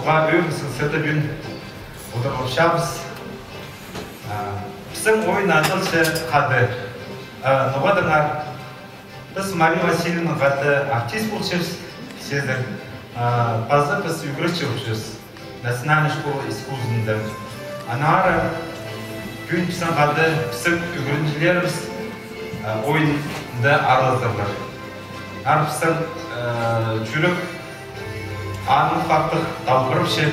Ва өмсің сәті бін отырғышабыз. Біздің ойын адылшы қады. Нұғадыңар, біз Мария Васильевна қады артист болшыз, сезір. Базы біз үгіріші өкшіз. Национальная школа искусствында. Анары күн біздің қады біздің үгіріншілеріміз ойында арыздырлар. Арпыстың жүрік анық фактық талғырып ше.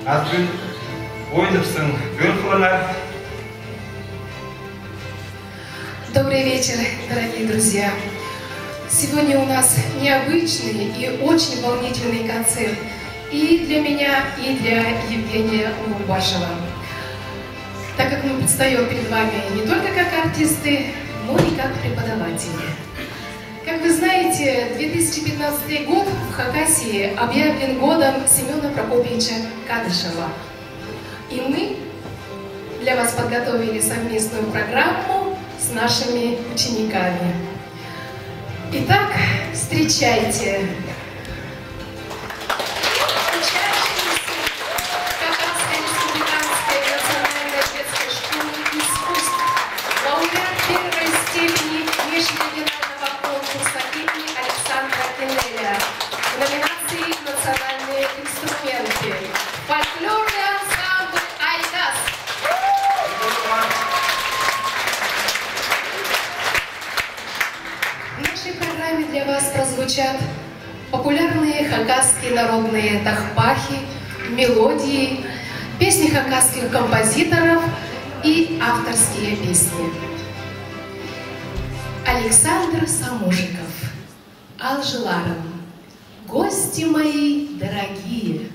Азбін ойныпсың бөлқылынар. Добрый вечер, дорогие друзья. Сегодня у нас необычный и очень волнительный концерт. И для меня, и для Евгения Лубашева. Так как мы предстаем перед вами не только как артисты, но и как преподаватели. Как вы знаете, 2015 год в Хакасии объявлен годом Семена Прокопьевича Кадышева. И мы для вас подготовили совместную программу с нашими учениками. Итак, встречайте учащиеся Хакасской республиканской национальной детской школы искусств, лауреат первой степени межрегионального конкурса имени Александра Кеннеля в номинации «Национальные инструменты». Фольклорный ансамбль «Айдас». В нашей программе для вас прозвучат популярные хакасские народные тахпахи, мелодии, песни хакасских композиторов и авторские песни. Александр Самужиков, Алжиларом, гости мои дорогие.